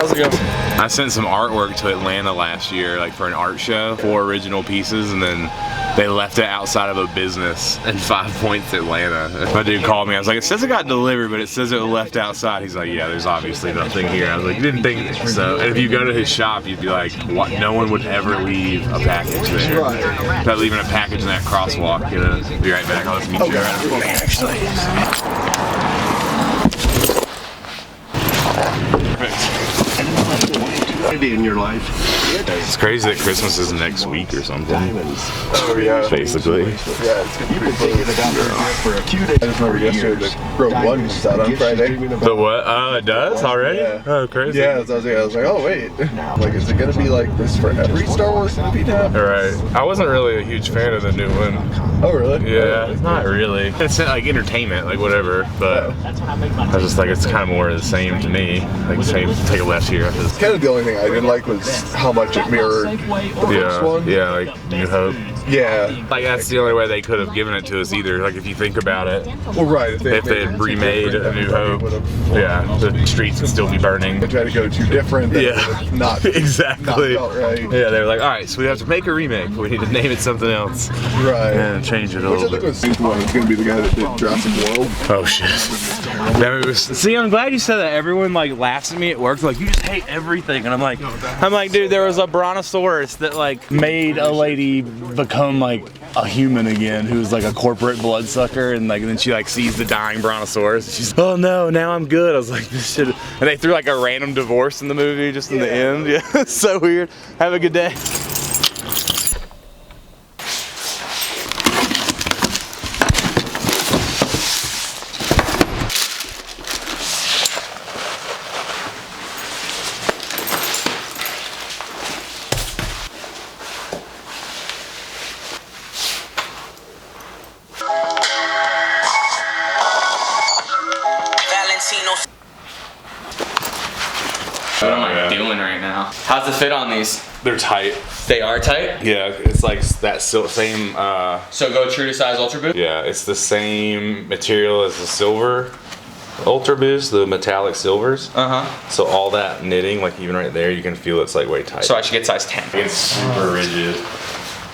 How's it going? I sent some artwork to Atlanta last year, like for an art show, 4 original pieces, and then they left it outside of a business in 5 Points, Atlanta. My dude called me. I was like, it says it got delivered, but it says it was left outside. He's like, yeah, there's obviously nothing here. I was like, you didn't think so. And if you go to his shop, you'd be like, what? No one would ever leave a package there. Not leaving a package in that crosswalk, you know. Be right back. I'll just meet you right actually. In your life. It's crazy that Christmas is next week or something. Oh yeah. Basically. Yeah, it's gonna be thinking about it for a few days. I just remember yesterday the Rogue One comes out on Friday. The what? Oh, it does already? Yeah. Oh, crazy. Yeah, that's what I was like, oh wait. Like, is it gonna be like this for every Star Wars movie now? Alright. I wasn't really a huge fan of the new one. Oh really? Yeah, not really. It's like entertainment, like whatever, but I was just like, it's kind of more of the same to me. Like, same, take a left here. Kind of the only thing I didn't like was how much it mirrored the first one. Yeah, like New Hope. Yeah. Like, that's the only way they could have given it to us either, like if you think about it. Well, right. If they had remade A New Hope, yeah, the streets would still be burning. They tried to go too different. Yeah, not exactly. Not felt right. Yeah, they were like, all right, so we have to make a remake, but we need to name it something else. Right. And change it a little bit. Which I think was going to be the guy that did Jurassic World. Oh shit. That was, see, I'm glad you said that. Everyone like laughs at me at work, like, you just hate everything, and I'm like, dude, there was a brontosaurus that like made a lady become like a human again, who's like a corporate bloodsucker, and like then she like sees the dying brontosaurus, and she's, oh no, now I'm good. I was like, this shit. And they threw like a random divorce in the movie just in the end. Yeah, it's so weird. Have a good day. What am I doing right now? How's the fit on these? They're tight. They are tight? Yeah, it's like that same, So go true to size Ultra Boost? yeah, it's the same material as the silver Ultra Boost, the metallic silvers. Uh-huh. So all that knitting, like even right there, you can feel it's like way tight. So I should get size 10. It's super rigid.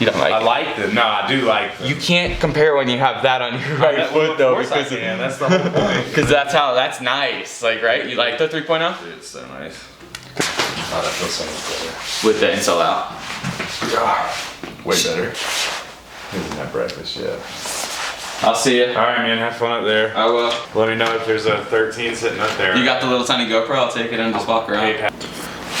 You don't like I it? like them. No, I do like them. You can't compare when you have that on your right foot though, because that's the whole point. because that's nice, like, right? You like the 3.0? Dude, it's so nice. Oh, that feels so much better. With the insole out. Yeah, way better. Isn't that breakfast yet? I'll see you. All right, man. Have fun up there. I will. Let me know if there's a 13 sitting up there. You got the little tiny GoPro? I'll take it and just walk around.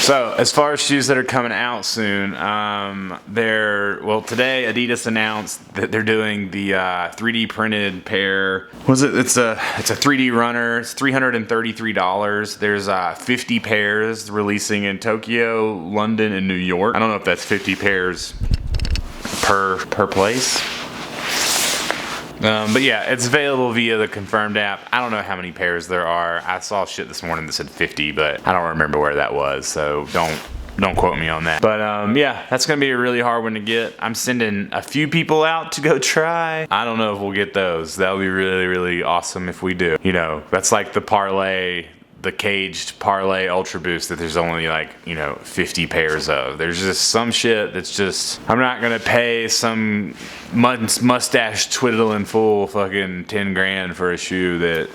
So, as far as shoes that are coming out soon, well, today Adidas announced that they're doing the 3D printed pair. It's a 3D runner. It's $333. There's 50 pairs releasing in Tokyo, London, and New York. I don't know if that's 50 pairs per place. But yeah, it's available via the Confirmed app. I don't know how many pairs there are. I saw shit this morning that said 50, but I don't remember where that was, so don't quote me on that. But yeah, that's gonna be a really hard one to get. I'm sending a few people out to go try. I don't know if we'll get those. That'll be really, really awesome if we do. You know, that's like the parlay, the caged parlay Ultra Boost that there's only like, 50 pairs of. There's just some shit that's just, I'm not gonna pay some mustache twiddling fool fucking 10 grand for a shoe that,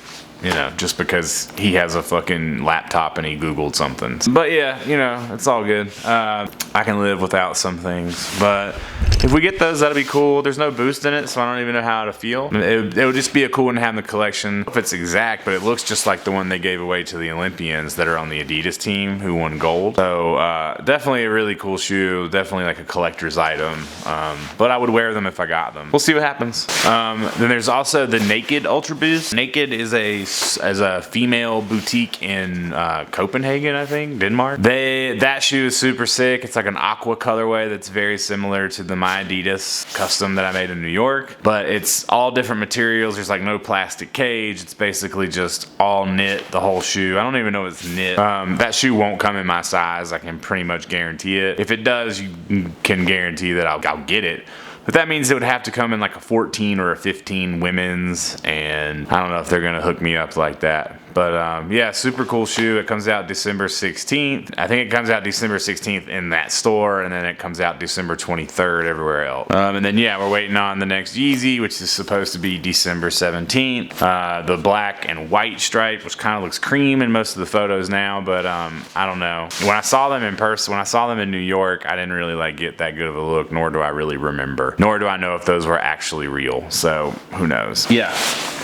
just because he has a fucking laptop and he Googled something. But yeah, it's all good. I can live without some things, but if we get those, that'll be cool. There's no boost in it, so I don't even know how to feel. It would just be a cool one to have in the collection. If it's exact, but it looks just like the one they gave away to the Olympians that are on the Adidas team who won gold. So definitely a really cool shoe, definitely like a collector's item. But I would wear them if I got them. We'll see what happens. Then there's also the Naked Ultra Boost. Naked is a female boutique in Copenhagen, I think, Denmark. That shoe is super sick. It's like an aqua colorway that's very similar to the my Adidas custom that I made in New York, but it's all different materials. There's like no plastic cage. It's basically just all knit, the whole shoe. I don't even know it's knit. That shoe won't come in my size. I can pretty much guarantee it. If it does, you can guarantee that I'll get it. But that means it would have to come in like a 14 or a 15 women's, and I don't know if they're gonna hook me up like that. But yeah, super cool shoe. It comes out December 16th. I think it comes out December 16th in that store, and then it comes out December 23rd everywhere else. And then yeah, we're waiting on the next Yeezy, which is supposed to be December 17th. The black and white stripe, which kind of looks cream in most of the photos now, but I don't know. When I saw them in person, when I saw them in New York, I didn't really like get that good of a look, nor do I really remember, nor do I know if those were actually real. So who knows? Yeah.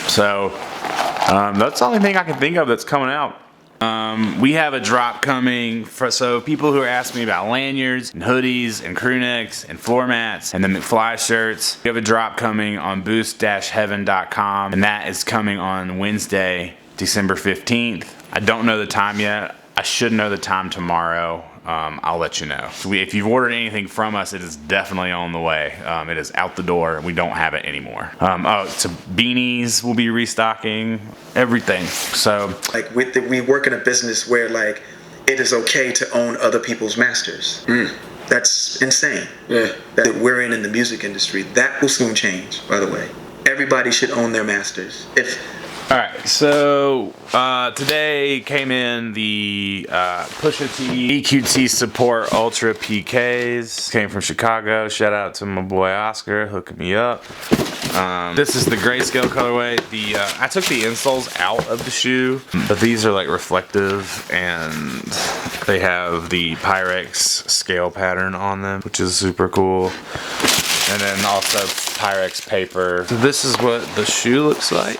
So that's the only thing I can think of that's coming out. We have a drop coming so people who are asking me about lanyards and hoodies and crew necks and floor mats and the McFly shirts, we have a drop coming on boost-heaven.com, and that is coming on Wednesday, December 15th. I don't know the time yet. I should know the time tomorrow. I'll let you know. So if you've ordered anything from us, it is definitely on the way. It is out the door. We don't have it anymore. So beanies will be restocking, everything. So like we work in a business where like it is okay to own other people's masters. That's insane. Yeah. That we're in the music industry. That will soon change, by the way. Everybody should own their masters. Alright, so today came in the Pusha T EQT Support Ultra PKs. Came from Chicago. Shout out to my boy Oscar hooking me up. This is the grayscale colorway. I took the insoles out of the shoe, but these are like reflective, and they have the Pyrex scale pattern on them, which is super cool. And then also Pyrex paper. So this is what the shoe looks like.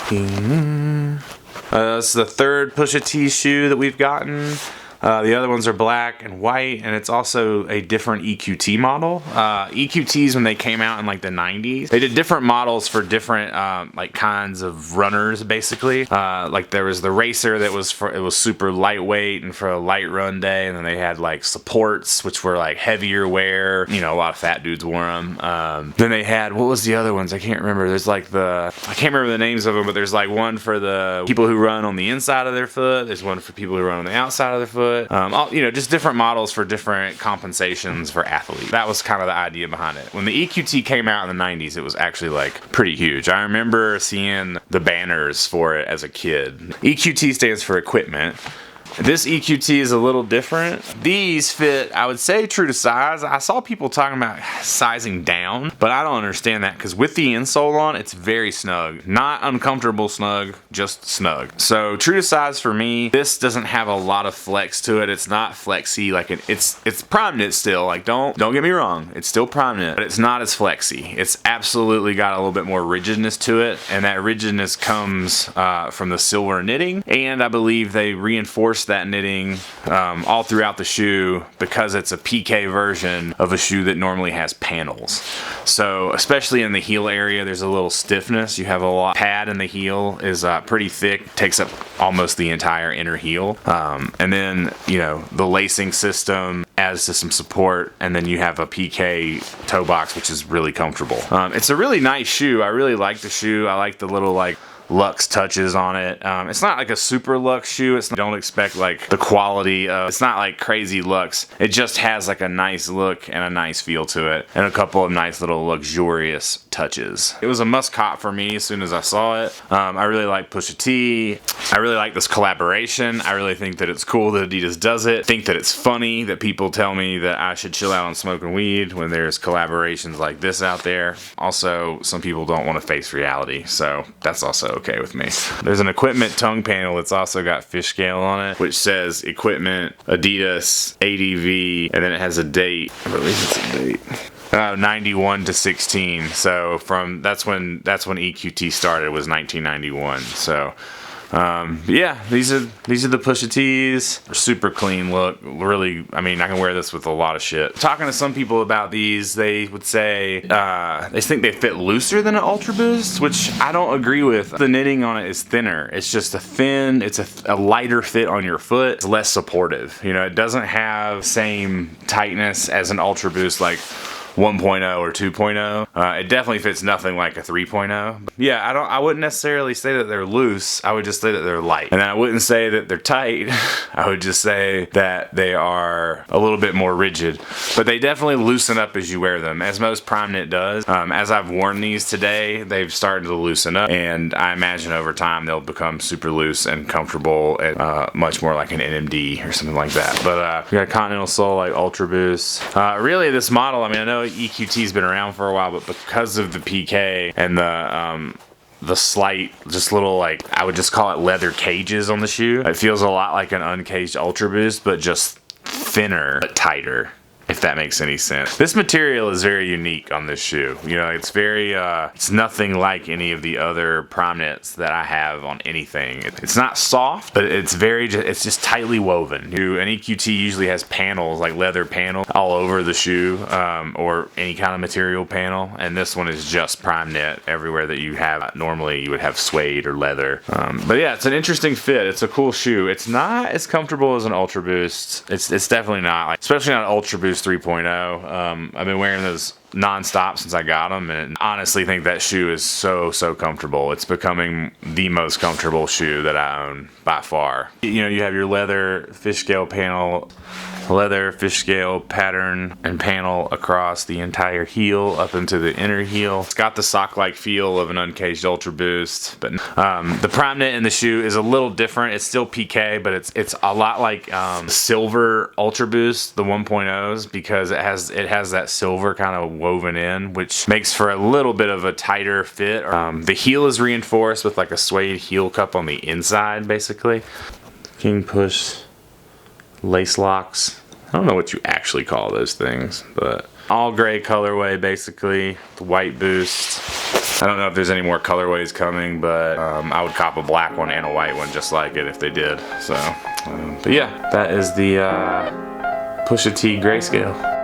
This is the third Pusha T shoe that we've gotten. The other ones are black and white, and it's also a different EQT model. EQTs, when they came out in like the 90s, they did different models for different like kinds of runners, basically. Like there was the racer that was it was super lightweight and for a light run day, and then they had like supports, which were like heavier wear. You know, a lot of fat dudes wore them. Then they had, what was the other ones? I can't remember. There's like I can't remember the names of them, but there's like one for the people who run on the inside of their foot. There's one for people who run on the outside of their foot. Just different models for different compensations for athletes. That was kind of the idea behind it. When the EQT came out in the 90s, it was actually like pretty huge. I remember seeing the banners for it as a kid. EQT stands for equipment. This EQT is a little different. These fit, I would say, true to size. I saw people talking about sizing down, but I don't understand that, because with the insole on, it's very snug. Not uncomfortable snug, just snug. So true to size for me. This doesn't have a lot of flex to it. It's not flexy. Like it's prime knit still. Like don't get me wrong. It's still prime knit, but it's not as flexy. It's absolutely got a little bit more rigidness to it, and that rigidness comes from the silver knitting, and I believe they reinforced that knitting all throughout the shoe because it's a PK version of a shoe that normally has panels. So especially in the heel area, there's a little stiffness. You have a lot pad in the heel is pretty thick, takes up almost the entire inner heel, and then the lacing system adds to some support, and then you have a PK toe box, which is really comfortable. It's a really nice shoe. I really like the shoe. I like the little like luxe touches on it. It's not like a super luxe shoe. Don't expect like the quality of, it's not like crazy luxe. It just has like a nice look and a nice feel to it, and a couple of nice little luxurious touches. It was a must cop for me as soon as I saw it. I really like Pusha T. I really like this collaboration. I really think that it's cool that Adidas does it. I think that it's funny that people tell me that I should chill out on smoking weed when there's collaborations like this out there. Also, some people don't want to face reality, so that's also okay with me. There's an equipment tongue panel that's also got fish scale on it, which says equipment, Adidas, ADV, and then it has a date. I believe it's a date. 91 to 16. So that's when EQT started, was 1991. So yeah, these are the Pusha T's. They're super clean look. Really, I mean, I can wear this with a lot of shit. Talking to some people about these, they would say they think they fit looser than an Ultra Boost, which I don't agree with. The knitting on it is thinner. It's just it's a lighter fit on your foot. It's less supportive. It doesn't have same tightness as an Ultra Boost. Like 1.0 or 2.0. It definitely fits nothing like a 3.0. Yeah, I wouldn't necessarily say that they're loose. I would just say that they're light. And I wouldn't say that they're tight. I would just say that they are a little bit more rigid. But they definitely loosen up as you wear them, as most prime knit does. As I've worn these today, they've started to loosen up, and I imagine over time they'll become super loose and comfortable and much more like an NMD or something like that. But we got Continental Sole like Ultra Boost. Really, this model, I mean, I know EQT's been around for a while, but because of the PK and the slight, just little, like, I would just call it leather cages on the shoe, it feels a lot like an uncaged Ultra Boost, but just thinner but tighter, if that makes any sense. This material is very unique on this shoe. You know, it's very, it's nothing like any of the other prime knits that I have on anything. It's not soft, but it's very, it's just tightly woven. An EQT usually has panels, like leather panels, all over the shoe, or any kind of material panel. And this one is just prime knit everywhere that you have. Normally you would have suede or leather. But yeah, it's an interesting fit. It's a cool shoe. It's not as comfortable as an Ultra Boost. It's definitely not, like, especially not Ultra Boost 3.0. I've been wearing those non-stop since I got them, and honestly think that shoe is so comfortable. It's becoming the most comfortable shoe that I own by far. You know, you have your leather fish scale panel, leather fish scale pattern and panel across the entire heel up into the inner heel. It's got the sock-like feel of an uncaged Ultra Boost, but the prime knit in the shoe is a little different. It's still PK, but it's a lot like silver Ultra Boost, the 1.0s, because it has that silver kind of woven in, which makes for a little bit of a tighter fit. The heel is reinforced with like a suede heel cup on the inside, basically. King Push lace locks. I don't know what you actually call those things, but all gray colorway, basically. The white boost. I don't know if there's any more colorways coming, but I would cop a black one and a white one just like it if they did. So, but yeah, that is the Pusha T Grayscale.